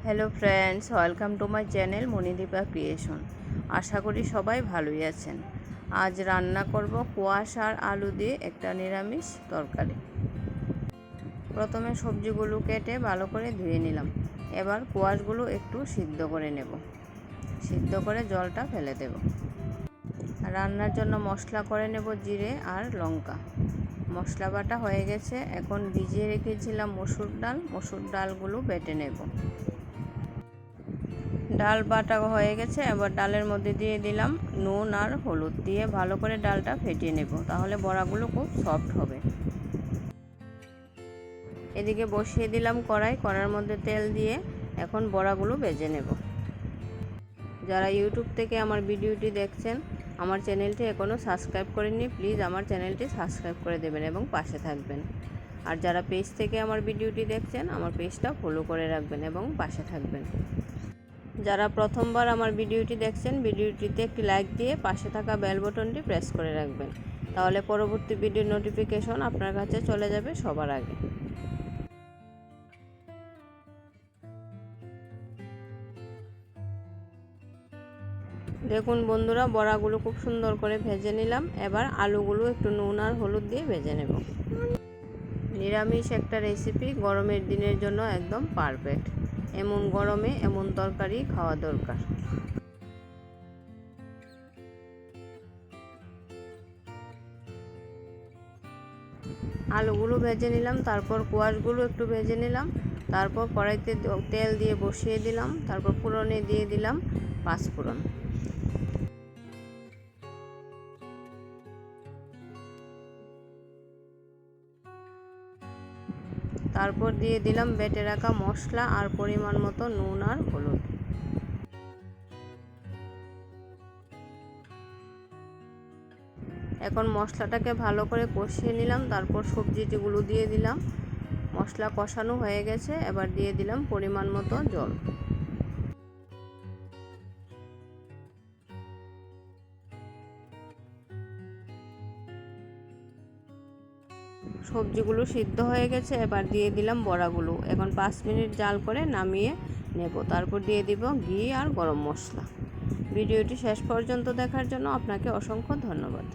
Hello friends, welcome to my channel Manidipa creation. আশা করি সবাই ভালোই আছেন। আজ রান্না করব কোয়াশ আর আলু দিয়ে একটা নিরামিষ তরকারি। প্রথমে সবজিগুলো কেটে ভালো করে ধুয়ে নিলাম। এবার কোয়াশগুলো একটু সিদ্ধ করে নেব। সিদ্ধ করে জলটা ফেলে দেব। রান্নার জন্য মশলা করে নেব জিরে আর লঙ্কা। মশলা বাটা হয়ে গেছে। এখন ভিজিয়ে রেখেছিলাম মসুর ডালগুলো বেটে নেব। ডাল বাটা হয়ে গেছে। এবার ডালের মধ্যে দিয়ে দিলাম নুন আর হলুদ দিয়ে ভালো করে ডালটা ফেটিয়ে নেব, তাহলে বড়াগুলো খুব সফট হবে। এদিকে বসিয়ে দিলাম কড়াইয়ের মধ্যে তেল দিয়ে এখন বড়াগুলো ভেজে নেব। যারা ইউটিউব থেকে আমার ভিডিওটি দেখছেন, আমার চ্যানেলটি এখনও সাবস্ক্রাইব করেননি, প্লিজ আমার চ্যানেলটি সাবস্ক্রাইব করে দেবেন এবং পাশে থাকবেন। আর যারা পেজ থেকে আমার ভিডিওটি দেখছেন, আমার পেজটা ফলো করে রাখবেন এবং পাশে থাকবেন। যারা প্রথমবার আমার ভিডিওটি দেখছেন, ভিডিওটিতে একটি লাইক দিয়ে পাশে থাকা বেল বাটনটি প্রেস করে রাখবেন, তাহলে পরবর্তী ভিডিওর নোটিফিকেশন আপনার কাছে চলে যাবে সবার আগে। দেখুন বন্ধুরা, বড়াগুলো খুব সুন্দর করে ভেজে নিলাম। এবার আলুগুলো একটু নুন আর হলুদ দিয়ে ভেজে নেব। নিরামিষ একটা রেসিপি গরমের দিনের জন্য একদম পারফেক্ট। এমন গরমে এমন তরকারি খাওয়া দরকার। আলুগুলো ভেজে নিলাম, তারপর কোয়াশগুলো একটু ভেজে নিলাম, তারপর কড়াইতে তেল দিয়ে বসিয়ে দিলাম, তারপর ফোড়নে দিয়ে দিলাম পাঁচফোড়ন। তারপর দিয়ে দিলাম বেটে রাখা মশলা আর পরিমাণ মতো নুন আর হলুদ। এখন মশলাটাকে ভালো করে কষিয়ে নিলাম, তারপর সবজিগুলো দিয়ে দিলাম। মশলা কষানো হয়ে গেছে, এবার দিয়ে দিলাম পরিমাণ মতো জল। সবজিগুলো সিদ্ধ হয়ে গেছে, এবার দিয়ে দিলাম বড়াগুলো। এখন 5 মিনিট জাল করে নামিয়ে নেব। তারপর দিয়ে দিব ঘি আর গরম মশলা। ভিডিওটি শেষ পর্যন্ত দেখার জন্য আপনাকে অসংখ্য ধন্যবাদ।